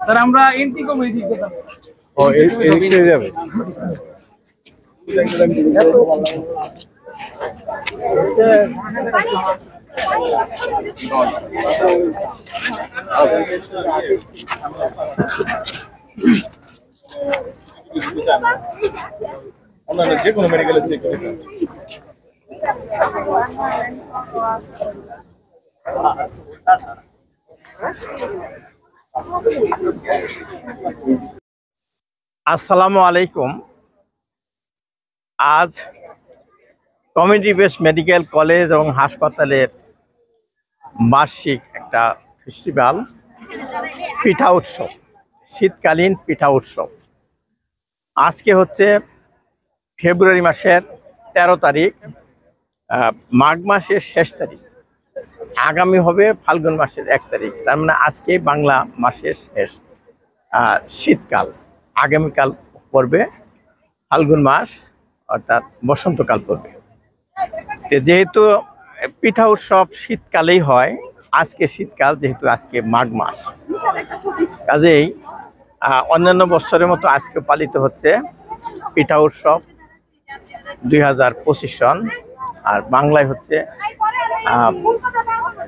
Sir আমরা entry কবে দিতে যাব? ও এই যাবে। আমরা যে কোনো মেডিকেলে চেক করি। আসসালামু আলাইকুম। আজ কমিউনিটি বেসড মেডিকেল কলেজ এবং হাসপাতালের বার্ষিক একটা ফেস্টিভ্যাল, পিঠা উৎসব, শীতকালীন পিঠা উৎসব। আজকে হচ্ছে ফেব্রুয়ারি মাসের 13 তারিখ, মাঘ মাসের শেষ তারিখ, আগামী হবে ফাল্গুন মাসের 1 তারিখ। তার মানে আজকে বাংলা মাসের শেষ, শীতকাল। আগামীকাল পড়বে ফাল্গুন মাস, অর্থাৎ বসন্তকাল পড়বে। যেহেতু পিঠা উৎসব শীতকালেই হয়, আজকে শীতকাল, যেহেতু আজকে মাঘ মাস, কাজেই অন্যান্য বছরের মতো আজকে পালিত হচ্ছে পিঠা উৎসব 2025 সন, আর বাংলায় হচ্ছে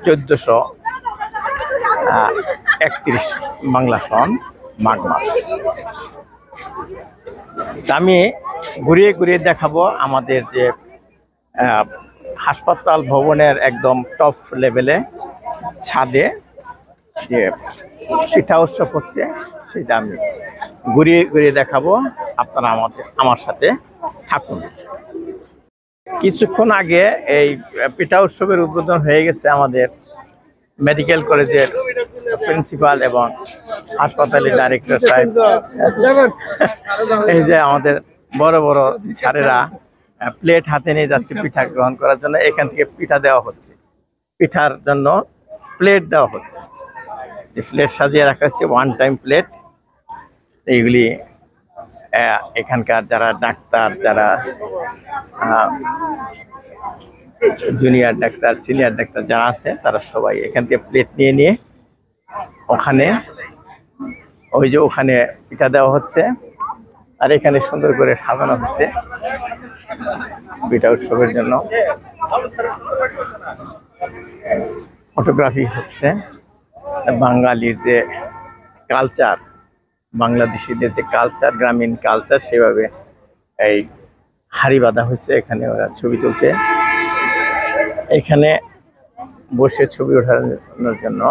1431 বাংলা সন, মাঘ মাস। আমি ঘুরিয়ে ঘুরিয়ে দেখাবো আমাদের যে হাসপাতাল ভবনের একদম টপ লেভেলে ছাদে যে পিঠা উৎসব হচ্ছে, সেটা আমি ঘুরিয়ে ঘুরিয়ে দেখাবো। আপনারা আমার সাথে থাকুন। কিছুক্ষণ আগে এই পিঠা উৎসবের উদ্বোধন হয়ে গেছে আমাদের মেডিকেল কলেজের প্রিন্সিপাল এবং হাসপাতালের ডাইরেক্টর সাহেব। এই যে আমাদের বড় বড় স্যারেরা প্লেট হাতে নিয়ে যাচ্ছে পিঠা গ্রহণ করার জন্য। এখান থেকে পিঠা দেওয়া হচ্ছে, পিঠার জন্য প্লেট দেওয়া হচ্ছে। প্লেট সাজিয়ে রাখা হচ্ছে, ওয়ান টাইম প্লেট। এইগুলি এখানকার যারা ডাক্তার, যারা জুনিয়র ডাক্তার, সিনিয়র ডাক্তার যারা আছে, তারা সবাই এখান থেকে প্লেট নিয়ে নিয়ে ওখানে ওখানে পিঠা দেওয়া হচ্ছে। আর এখানে সুন্দর করে সাজানো হচ্ছে পিঠা উৎসবের জন্য। ফটোগ্রাফি হচ্ছে। বাঙালির যে কালচার, বাংলাদেশিদের যে কালচার, গ্রামীণ কালচার, সেভাবে এই হাড়ি বাঁধা হয়েছে। এখানে ওরা ছবি তুলছে। এখানে বসে ছবি ওঠানোর জন্য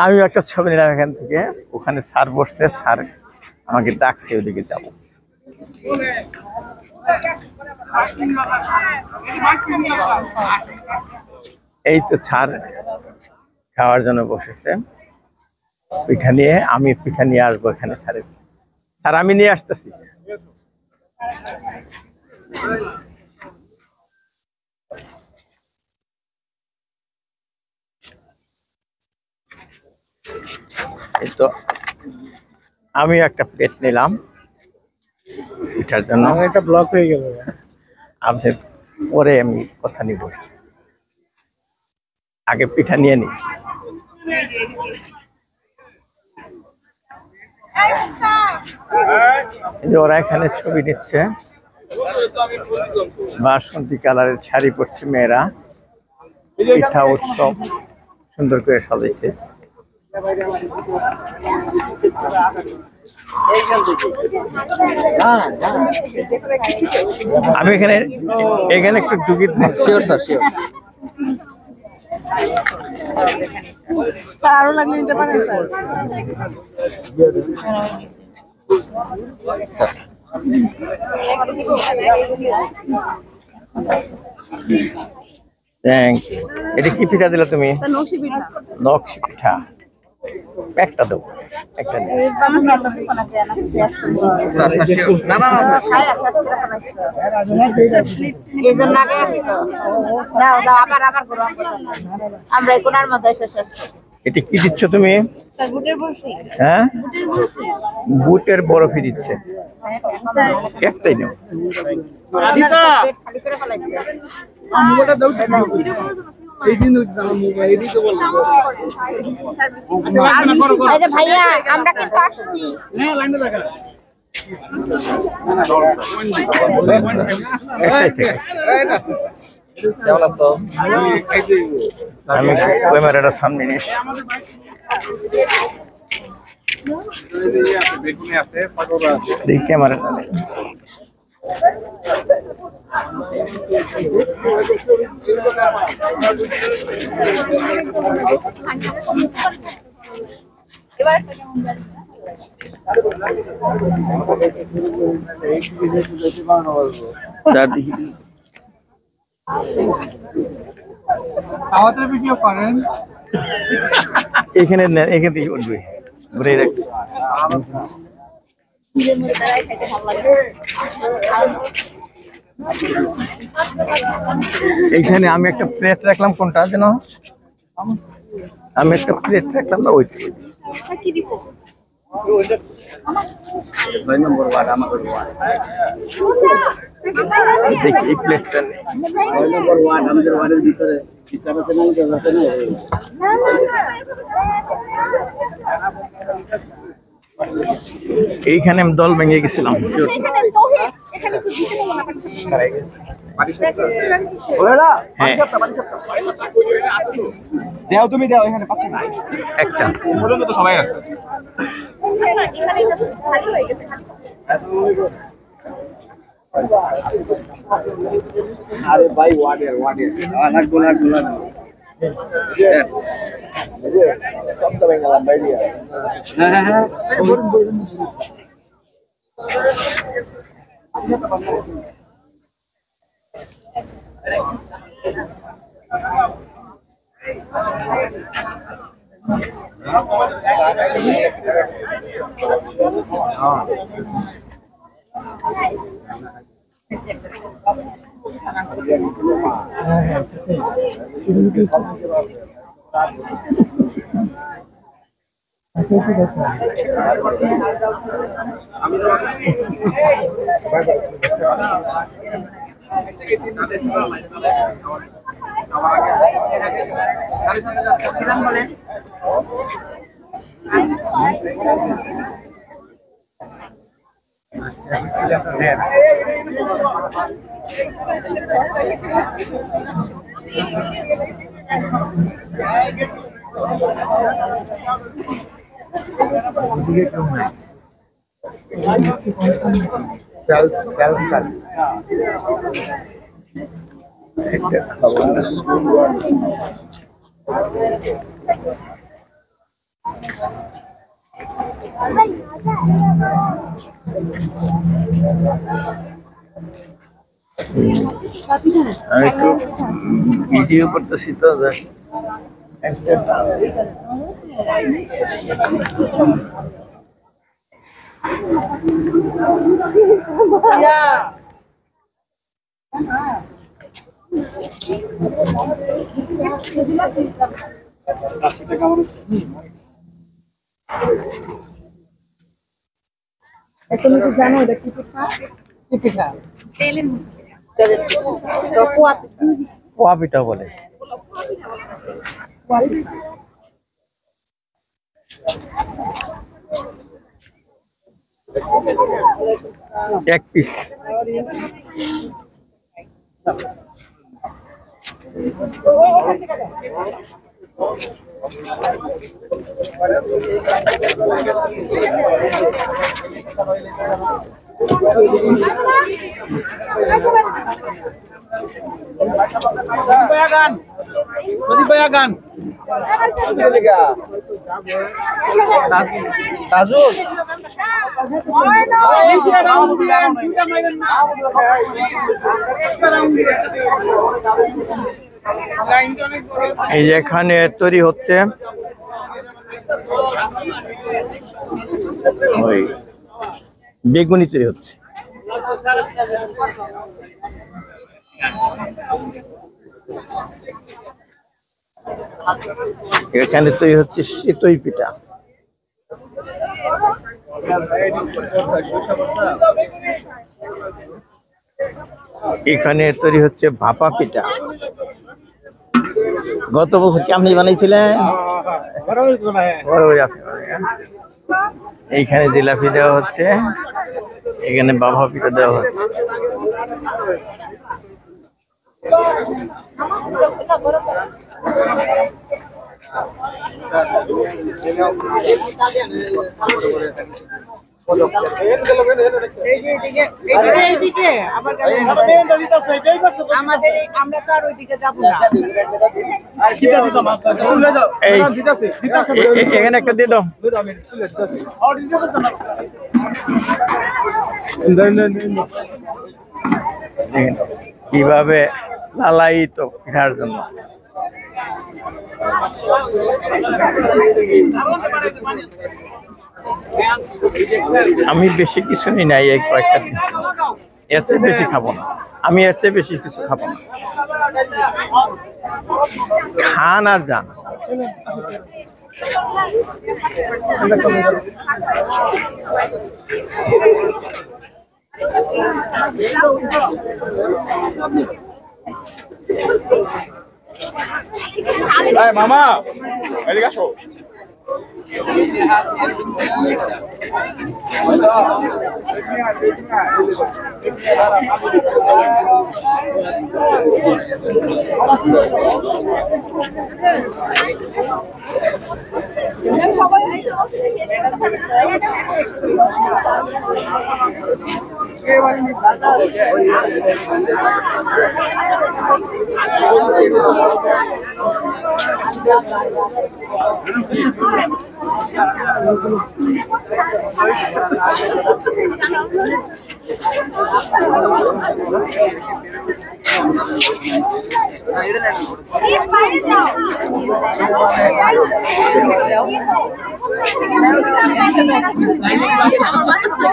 আমি একটা ছবি নিলাম এখান থেকে। ওখানে স্যার বসছে, স্যার আমাকে ডাকছে, ওইদিকে যাবো। এই তো স্যার খাওয়ার জন্য বসেছে পিঠা নিয়ে। আমি পিঠা নিয়ে আসবো এখানে স্যারের। স্যার আমি নিয়ে আসতেছি। এই তো আমি একটা প্লেট নিলাম পিঠার জন্য। একটা ব্লক হয়ে গেল। আপনি পরে আমি কথা নিব, আগে পিঠা নিয়ে নি। ওরা এখানে ছবি নিচ্ছে। বাসন্তী কালারের শাড়ি পরছে মেয়েরা। পিঠা উৎসব সুন্দর করে সাজাইছে। আমি এখানে এখানে একটু ঢুকি। Sure sir, sure. আরো লাগলে নিতে পারেন স্যার। Thank you. এটা কি পিঠা দিলা তুমি? নকশি পিঠা। নকশি পিঠা একটা দাও, একটা দাও। আমরা কোনার মধ্যে এটা কি দিচ্ছ তুমি? হ্যাঁ, বুটের বরফি দিচ্ছে। একটাই নাও। ভাইয়া আমরা কিন্তু আসছি। কেমন আছো? আমি ক্যামেরাটা সামনে নিস। দেখি ক্যামেরাটা নেই। আমাদের ভিডিও করেন এখানে এখান থেকে উঠবে, ঘুরে রাখছি। এইখানে আমি একটা প্লেট রাখলাম, কোনটা যেন আমি একটা প্লেট রাখলাম না, ওইটা দেখি এই প্লেটটা নেই। আমাদের ওয়ার্ডের ভিতরে এইখানে আমি দল ভেঙে গেছিলাম। হ্যাঁ, দেও তুমি দেও, এখানে পাচ্ছে নাই একটা পর্যন্ত তো সবাই আছে। আরে ভাই ওয়ার্ডের লাগবো লাগবো লাগবো সব তো বেঙ্গলাম ভাই দিয়া। হ্যাঁ হ্যাঁ বলুন বলুন। আমি একটু ভিডিও করতেছি তো, একটা টান দিই। তুমি কি জানো এটা কি পিঠা? কি পিঠা? পোয়া পিঠা বলে। এক পিস। এই যে এখানে তৈরি হচ্ছে ওই বেগুনি তৈরি হচ্ছে। এখানে তৈরি হচ্ছে চিতই পিঠা। এখানে তৈরি হচ্ছে ভাপা পিঠা। গত বছর কি আপনি বানাইছিলেন? এইখানে জিলাপি দেওয়া হচ্ছে, এখানে ভাপা পিঠা দেওয়া হচ্ছে। এখানে একটা দিয়ে দাও। কিভাবে লালায়িত পিঠার জন্য। আমি বেশি কিছু নিই নাই, এই কয়েকটা দিন এর চেয়ে বেশি খাবো না। আমি এর চেয়ে বেশি কিছু খাবো না। খান আর যান। মামা এদিকে আসো।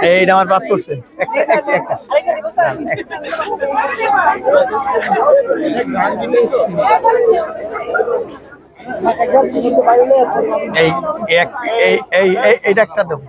এইটা আমার বাদ করছে। এইটা একটা দেবো।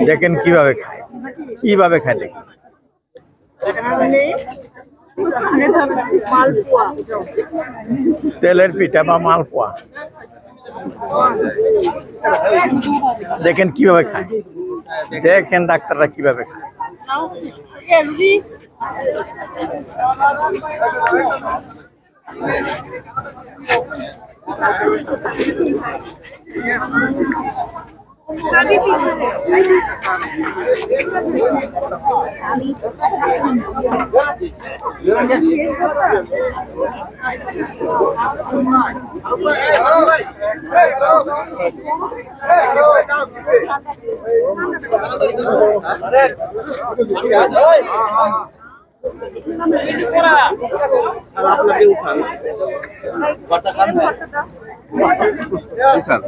দেখেন কিভাবে খায়, কিভাবে খায় দেখেন। তেলের পিঠা বা মালপোয়া দেখেন কিভাবে খায়, দেখেন ডাক্তাররা কিভাবে খায়। আপনাকে উঠান বাটা খান জি স্যার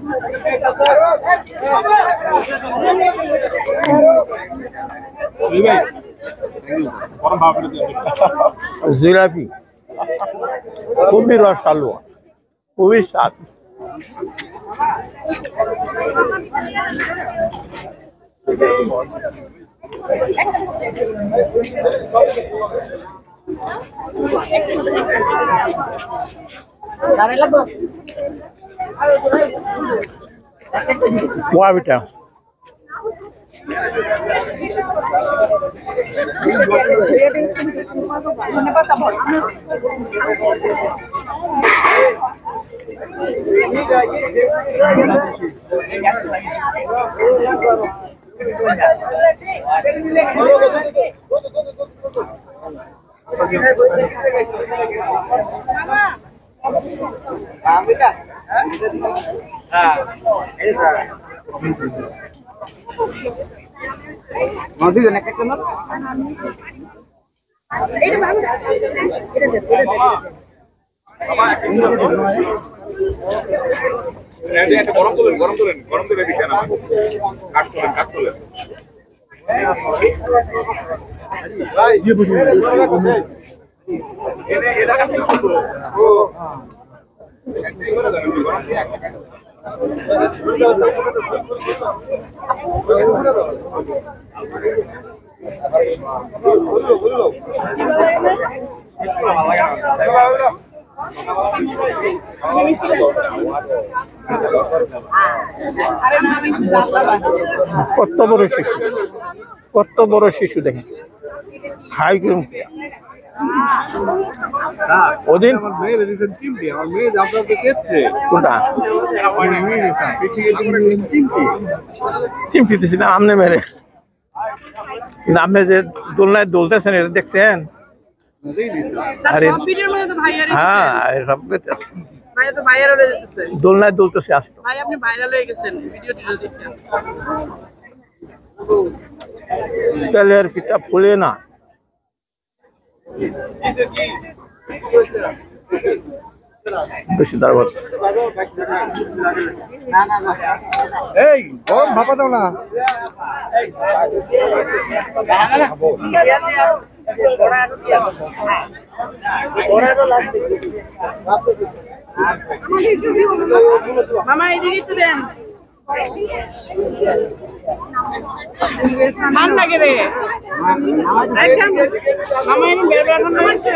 জিলাপি খুবই রসালো, খুবই স্বাদ। পোয়া পিঠা গরম তোলেন দিচ্ছেন কাট তোলেন কত বড় শিশু, কত বড় শিশু দেখেন খাই ওদিন আমার মেয়েরে দিতেন চিমটি, আমার মেয়ে আপনাকে দেখছে কোনটা চিমটি দিছি না আমনে মেরে, কিন্তু আপনি যে দোলনায় দোলতেছেন এটা দেখছেন? আরে হ্যাঁ সব দোলনায় দোলতেছে আসতো তেলের পিঠা ফুলে না। বেশি দাঁড়াবো এই গরম ভাপা দাও না। মামা এদিকে একটু দেন মান লাগে রে আচ্ছা মামা এনে বের বের করতে পারছে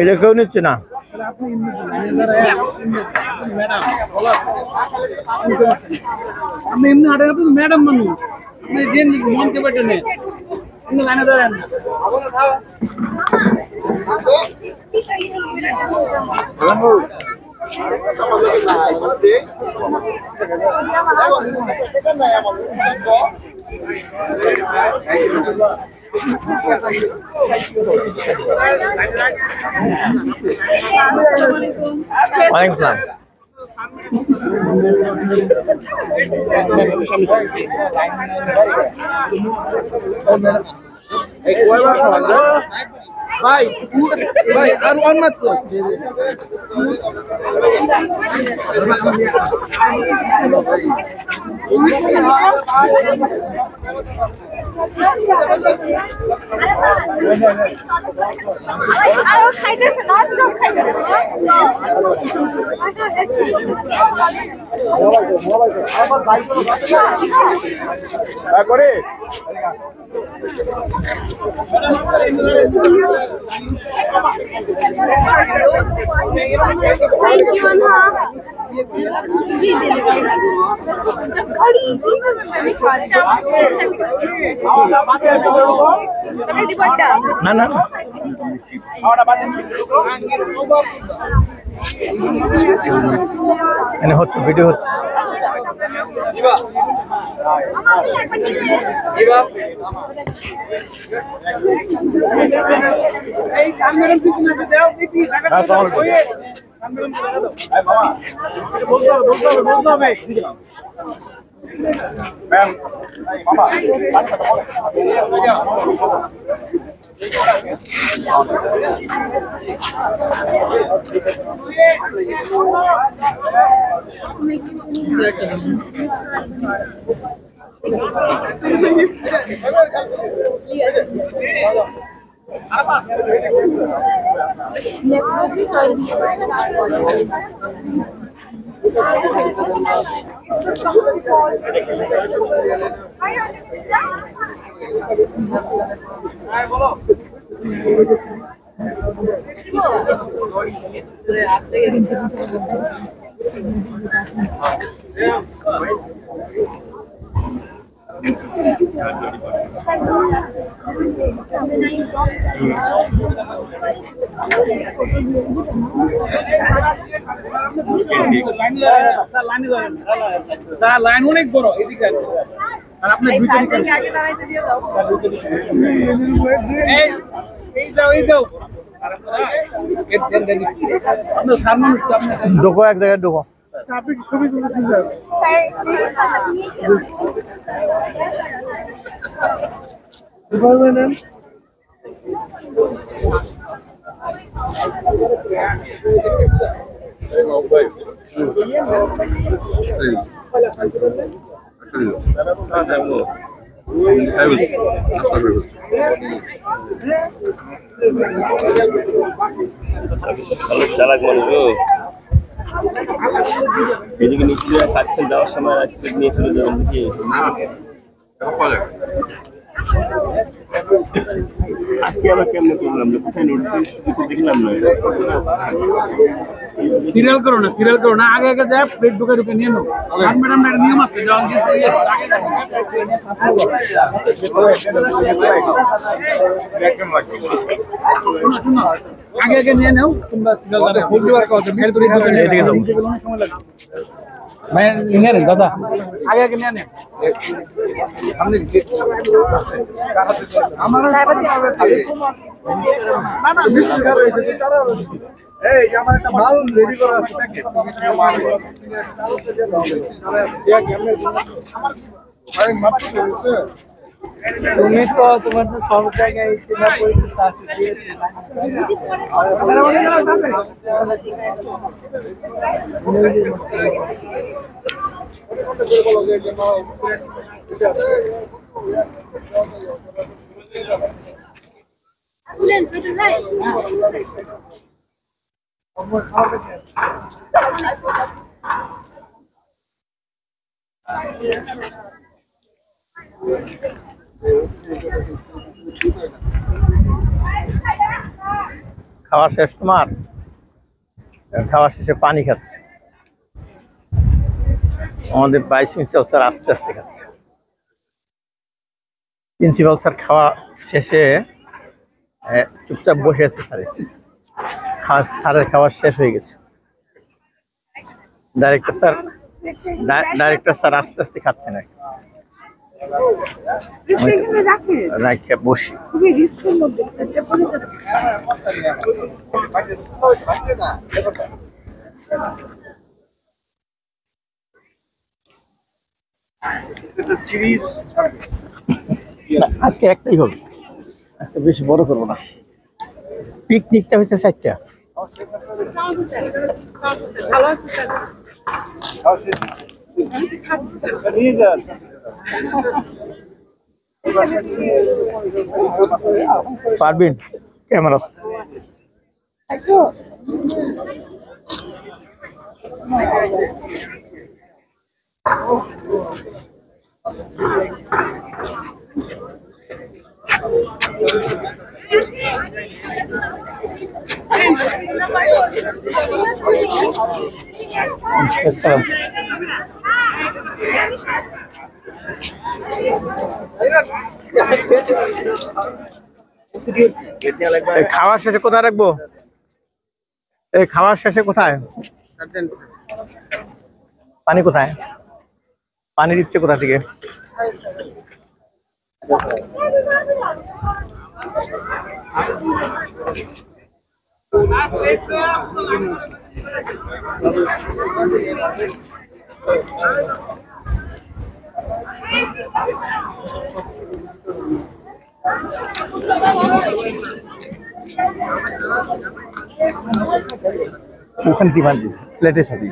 এটা কেউ নিচ্ছে না। আপনি এমনি হাঁটেন, আপনি ম্যাডাম মানুষ, আপনি যে মনকে বেটে নেন, এমনি লাইনে দাঁড়ান। ওয়ালাইকুম আসসালাম। ভাই ভাই আর ওয়ান মাত্র আরো খাইতেছে, ননস্টপ খাইতেছে। করে না না এনে হচ্ছে, ভিডিও হচ্ছে। এই কামেরার পিছনে দাও দেখি টাকাটা কই বলতে হবে ম্যাম মামা লাইন অনেক বড় এদিকে আর আপনার আগে দাঁড়াইতে দিয়ে দাও। এই যাও এই যাও আপনার সামনে ঢোকো, এক জায়গায় ঢোকো। আপনি কি ছবি তুলেছেন চালাক মানুষ এদিকে নিচে কাছে যাওয়ার সময় আজকে নিয়ে চলে যাবেন নাকি আজকে আবার কেমনে করলাম না, কোথায় নোটিস কিছু দেখলাম না। সিরিয়াল করো না আগে আগে যায় প্লেট ঢুকে ঢুকে নিয়ে নাও। ম্যাডাম নিয়ম আছে যখন শোনো আগে আগে নিয়ে নাও তোমরা এদিকে যাও। সময় লাগবে ভাই নিয়ে নেন দাদা আগে আগে নিয়ে নেন আমার এই যে আমার একটা মাল রেডি করা আছে প্যাকেট ভাই মাত্র তুমি তো তোমার তো সব জায়গায় চেনা পরিচিত আছে খাওয়া শেষ তোমার? খাওয়া শেষে পানি খাচ্ছে। আমাদের 22 মিনিট স্যার আস্তে আস্তে খাচ্ছে। প্রিন্সিপাল স্যার খাওয়া শেষে চুপচাপ বসে আছে স্যার। স্যারের খাওয়া শেষ হয়ে গেছে। ডাইরেক্টর স্যার আস্তে আস্তে খাচ্ছেন আর রাখে বসি। সিরিজ আজকে একটাই হবে, আজকে বেশি বড় করবো না। পিকনিকটা হচ্ছে 4টা। পারবিন ক্যামেরা খাওয়ার শেষে কোথায় রাখবো? এই খাওয়ার শেষে কোথায় পানি? কোথায় পানি দিচ্ছে? কোথা থেকে? ওখানে দিবান প্লেটের সাথে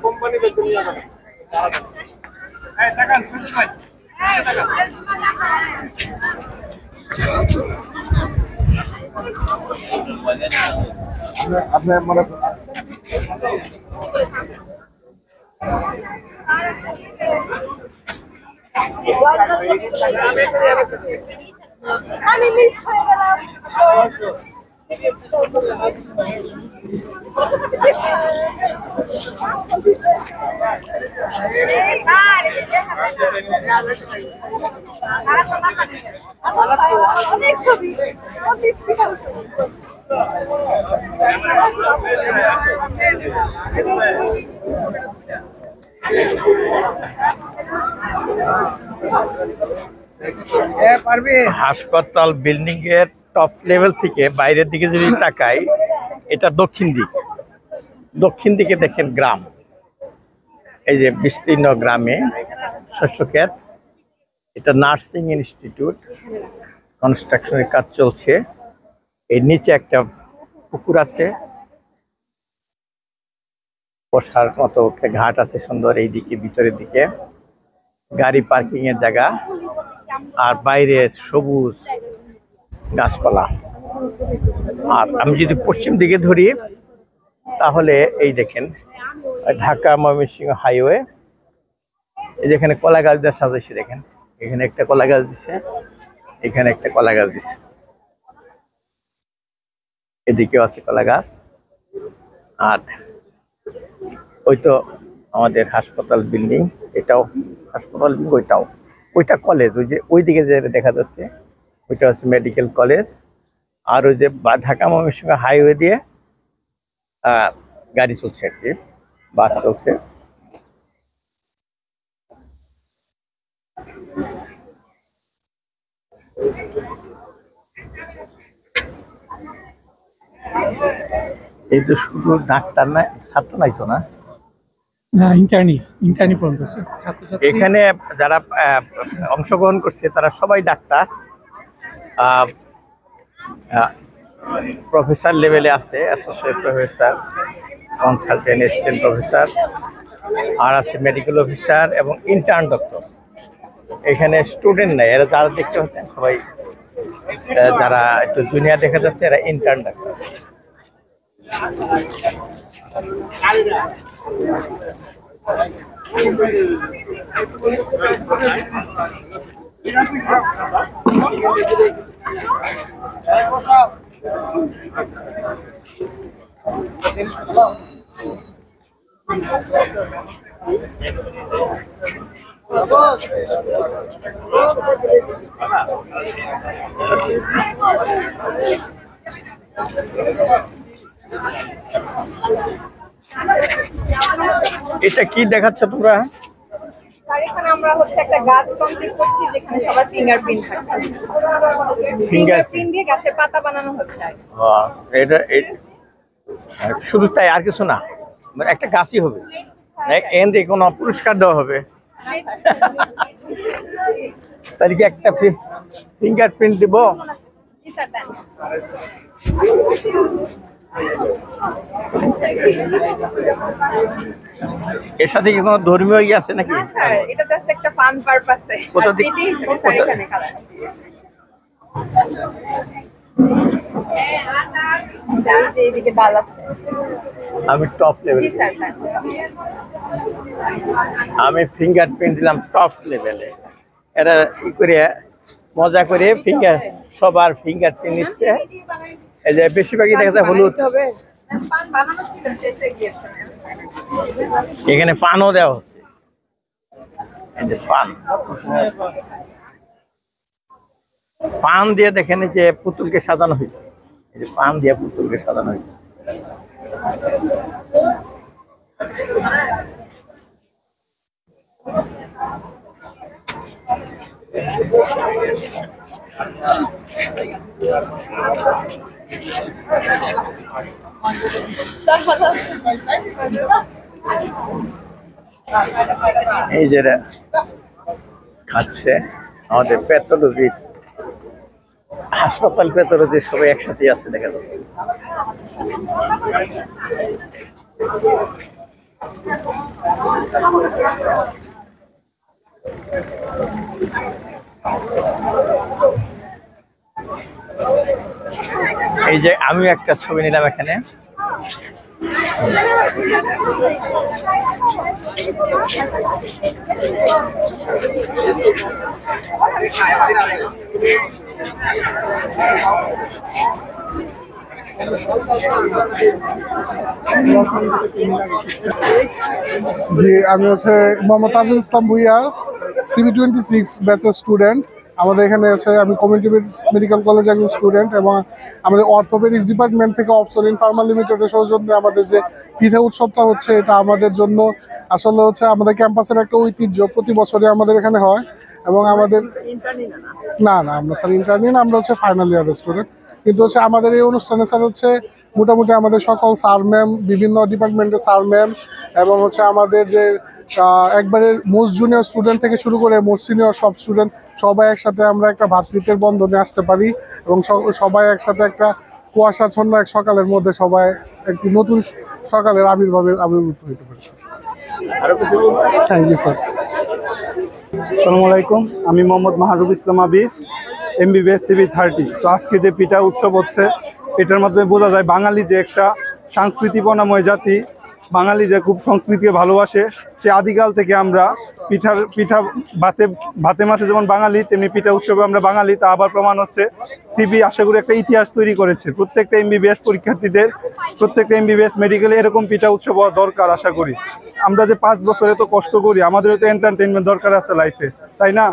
কোম্পানি আপনার মানে আমি মিস হয়ে গেলাম। অনেক ছবি হাসপাতাল বিল্ডিং এর টপ লেভেল থেকে বাইরের দিকে যদি তাকাই, এটা দক্ষিণ দিক। দক্ষিণ দিকে দেখেন গ্রাম, এই যে বিস্তীর্ণ গ্রামে শস্য ক্ষেত। এটা নার্সিং ইনস্টিটিউট, কনস্ট্রাকশনের কাজ চলছে। এর নিচে একটা পুকুর আছে, বসার মতো একটা ঘাট আছে সুন্দর। এই দিকে ভিতরের দিকে গাড়ি পার্কিং এর জায়গা, আর বাইরে সবুজ গাছপালা। আর আমি যদি পশ্চিম দিকে ধরি তাহলে এই দেখেন ঢাকা ময়মনসিংহ হাইওয়ে। এই যেখানে কলা গাছ দিয়ে সাজাইছে দেখেন, এখানে একটা কলা গাছ দিছে, এখানে একটা কলা গাছ দিছে, এদিকেও আছে কলা গাছ। আর ওই তো আমাদের হাসপাতাল বিল্ডিং, এটাও হাসপাতাল বিল্ডিং, ওইটা কলেজ। ওই যে ওইদিকে যে দেখা যাচ্ছে ওইটা হচ্ছে মেডিকেল কলেজ। আর ওই যে ঢাকা ময়মনসিংহ হাইওয়ে দিয়ে গাড়ি চলছে আর কি, বাস চলছে। এই তো শুধু ডাক্তার না, ছাত্র নাই তো না, ইন্টার্নি পর্যন্ত এখানে যারা অংশগ্রহণ করছে তারা সবাই ডাক্তার, প্রফেসর লেভেলে আছে, associate professor, consultant, assistant professor, আর আছে মেডিকেল অফিসার এবং ইন্টার্ন ডক্টর। এখানে স্টুডেন্ট নাই, এরা যারা দেখতে হচ্ছেন সবাই যারা একটু জুনিয়র দেখা যাচ্ছে এরা ইন্টার্ন ডাক্তার। এটা কি দেখাচ্ছ তোমরা? এখানে আমরা হচ্ছে একটা গাছ কমপ্লিট করছি যেখানে সবার ফিঙ্গারপ্রিন্ট থাকবে। ফিঙ্গারপ্রিন্ট দিয়ে গাছের পাতা বানানো হচ্ছে। এটা শুধু তাই, আর কিছু না, মানে একটা গাছই হবে, এন দিয়ে কোনো পুরস্কার দেওয়া হবে? তাহলে কি একটা ফিঙ্গারপ্রিন্ট দিব? এর সাথে কি কোনো ধর্মীয় ইয়ে আছে নাকি? স্যার এটা জাস্ট একটা ফান পারপাসে। আমি টপ লেভেল, আমি ফিঙ্গারপ্রিন্ট দিলাম টপ লেভেলে। এরা ই করে মজা করে সবার ফিঙ্গারপ্রিন্ট নিচ্ছে। এই যে বেশিরভাগই দেখা যায় হলুদ, এখানে পানও দেওয়া হচ্ছে। এই যে পান দিয়ে দেখেন যে পুতুলকে সাজানো হয়েছে, এই যে পান দিয়ে পুতুলকে সাজানো হয়েছে। এই যে খাচ্ছে আমাদের প্যাথোলজি, হাসপাতাল প্যাথোলজি সবাই একসাথে আছে দেখা যাচ্ছে। এই যে আমি একটা ছবি নিলাম এখানে, জি আমি হচ্ছে মোহাম্মদ তাজুল ইসলাম ভুইয়া, CB26 ব্যাচের স্টুডেন্ট। আমাদের এখানে আছে, আমি কমিউনিটি মেডিকেল কলেজ একজন স্টুডেন্ট, এবং আমাদের অর্থোপেডিক্স ডিপার্টমেন্ট থেকে অপসলিন ফার্মা লিমিটেডের সৌজন্যে আমাদের যে পিঠা উৎসবটা হচ্ছে, এটা আমাদের জন্য আসলে হচ্ছে আমাদের ক্যাম্পাসের একটা ঐতিহ্য, প্রতি বছরে আমাদের এখানে হয়। এবং আমাদের না আমরা স্যার ইন্টার্নি না, আমরা হচ্ছে ফাইনাল ইয়ারের স্টুডেন্ট। কিন্তু হচ্ছে আমাদের এই অনুষ্ঠানে স্যার হচ্ছে মোটামুটি আমাদের সকল স্যার ম্যাম, বিভিন্ন ডিপার্টমেন্টের স্যার ম্যাম, এবং হচ্ছে আমাদের যে একবারে মোস্ট জুনিয়র স্টুডেন্ট থেকে শুরু করে মোস্ট সিনিয়র সব স্টুডেন্ট সবাই একসাথে আমরা একটা ভ্রাতৃত্বের বন্ধনে আসতে পারি, এবং সবাই একসাথে একটা কুয়াশাচ্ছন্ন এক সকালের মধ্যে সবাই একটি নতুন সকালের আবির্ভূত হতে পারে। Thank you sir. আসসালামু আলাইকুম, আমি মোহাম্মদ মাহরুব ইসলাম আবির, MBBS CB30। তো আজকে যে পিঠা উৎসব হচ্ছে, এটার মাধ্যমে বোঝা যায় বাঙালি যে একটা সংস্কৃতিপনাময় জাতি, বাঙালি যে খুব সংস্কৃতিকে ভালোবাসে, সে আদিকাল থেকে আমরা পিঠা ভাতে মাছে যেমন বাঙালি, তেমনি পিঠা উৎসবে আমরা বাঙালি। তা আবার প্রমাণ হচ্ছে সিবি আশা করি একটা ইতিহাস তৈরি করেছে। প্রত্যেকটা এমবিবিএস পরীক্ষার্থীদের, প্রত্যেকটা এমবিবিএস মেডিকেলে এরকম পিঠা উৎসব হওয়া দরকার। আশা করি আমরা যে 5 বছরে তো কষ্ট করি, আমাদেরও তো এন্টারটেইনমেন্ট দরকার আছে লাইফে, তাই না?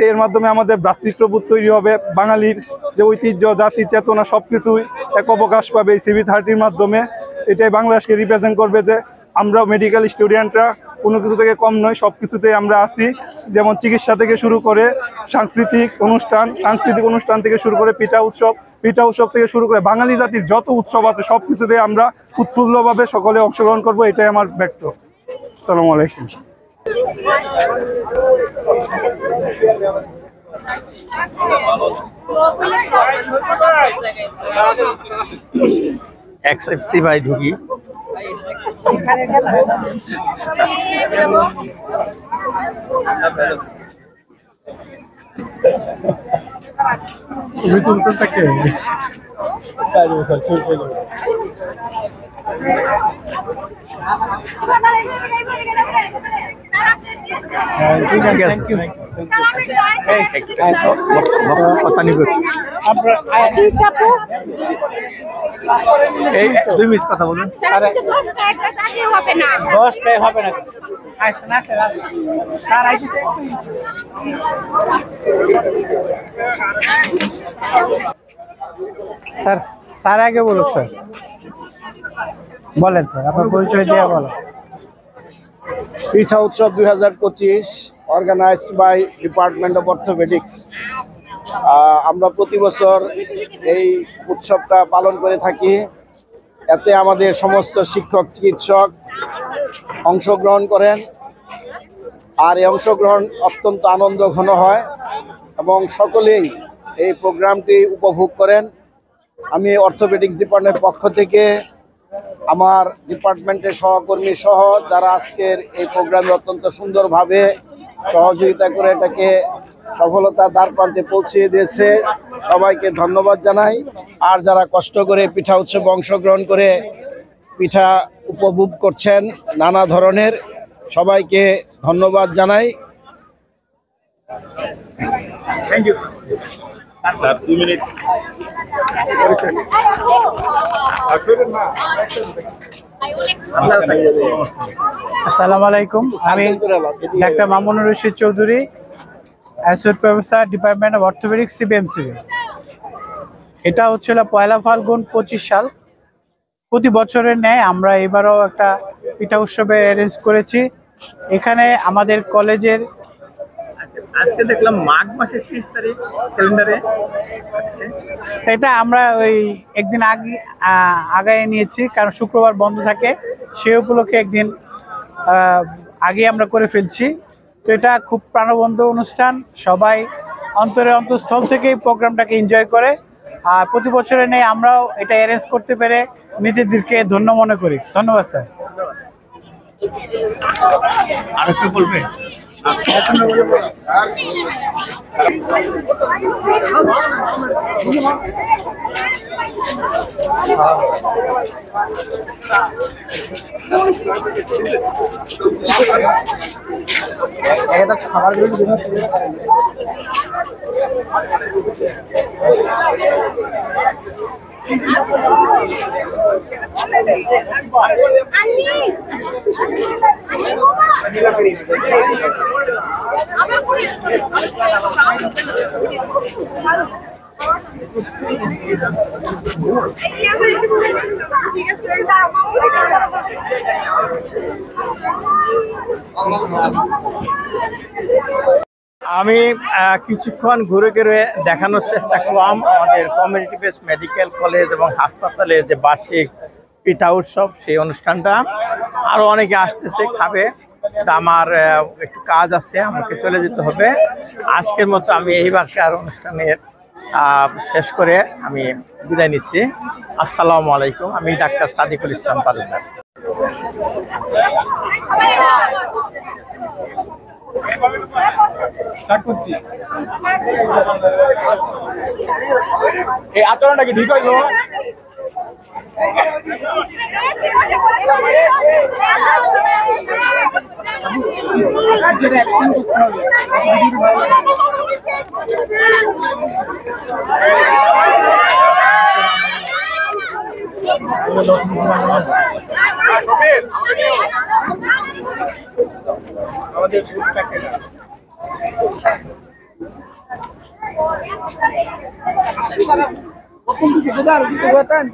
এর মাধ্যমে আমাদের ভ্রাতৃত্ববোধ তৈরি হবে, বাঙালির যে ঐতিহ্য, জাতি, চেতনা সবকিছুই এক অবকাশ পাবে এই CB30 মাধ্যমে। এটাই বাংলাদেশকে রিপ্রেজেন্ট করবে যে আমরা মেডিকেল স্টুডেন্টরা কোনো কিছু থেকে কম নয়, সব কিছুতেই আমরা আছি। যেমন চিকিৎসা থেকে শুরু করে সাংস্কৃতিক অনুষ্ঠান থেকে শুরু করে পিঠা উৎসব থেকে শুরু করে বাঙালি জাতির যত উৎসব আছে সব কিছুতে আমরা উৎফুল্লভাবে সকলে অংশগ্রহণ করব, এটাই আমার ব্যক্ত। আসসালামু আলাইকুম। XFC ভাই ঢুকি কথা নিব এই 2 মিনিট কথা বলুন। 10টায় হবে না। স্যার আগে বলুন। স্যার বলেন, স্যার আপনার পরিচয় দিয়ে বলেন। পিঠা উৎসব 2025 organised by department of orthopaedics. আমরা প্রতি বছর এই উৎসবটা পালন করে থাকি। এতে আমাদের সমস্ত শিক্ষক চিকিৎসক অংশগ্রহণ করেন, আর এই অংশগ্রহণ অত্যন্ত আনন্দ ঘন হয় এবং সকলেই এই প্রোগ্রামটি উপভোগ করেন। আমি অর্থোপেডিক্স ডিপার্টমেন্টের পক্ষ থেকে আমার ডিপার্টমেন্টের সহকর্মী সহ যারা আজকের এই প্রোগ্রামে অত্যন্ত সুন্দরভাবে সহযোগিতা করে এটাকে সফলতা দ্বার প্রান্তে পৌঁছে দিয়েছে, সবাইকে ধন্যবাদ জানাই। আর যারা কষ্ট করে পিঠা উৎসবে অংশগ্রহণ করে পিঠা উপভোগ করছেন নানা ধরনের, সবাইকে ধন্যবাদ জানাই। Thank you sir. 2 মিনিট। আসসালামু আলাইকুম, আমি ডাক্তার Mamunur Rashid Chowdhury, associate professor, department of orthopaedics, CBMCB। এটা হচ্ছিল 1 ফাল্গুন 25 সাল। প্রতি বছরের ন্যায় আমরা এবারও একটা পিঠা উৎসবের অ্যারেঞ্জ করেছি। এখানে আমাদের কলেজের আজকে দেখলাম মাঘ মাসের 30 তারিখ ক্যালেন্ডারে, এটা আমরা ওই একদিন আগায় নিয়েছি, কারণ শুক্রবার বন্ধ থাকে, সেই উপলক্ষে একদিন আগে আমরা করে ফেলছি। তো এটা খুব প্রাণবন্ত অনুষ্ঠান, সবাই অন্তঃস্থল থেকে এই প্রোগ্রামটাকে এনজয় করে। আর প্রতি বছরে নেই আমরাও এটা অ্যারেঞ্জ করতে পেরে নিজেদেরকে ধন্য মনে করি। ধন্যবাদ স্যার। আর কি বলবেন? আমি কিছুক্ষণ ঘুরে ঘুরে দেখানোর চেষ্টা করলাম আমাদের কমিউনিটি বেসড মেডিকেল কলেজ এবং হাসপাতালে যে বার্ষিক পিঠা উৎসব, সেই অনুষ্ঠানটা। আরও অনেকে আসতেছে, খাবে। আমার একটু কাজ আছে, আমাকে চলে যেতে হবে। আজকের মতো আমি এইবারকার অনুষ্ঠানের শেষ করে আমি বিদায় নিচ্ছি। আসসালামু আলাইকুম। আমি ডাক্তার সাদিকুল ইসলাম তালুকদার। এই আচরণটা কি ঠিক হইল? আমাদের ফুডটাকে না kung bisa gedar gitu buatan.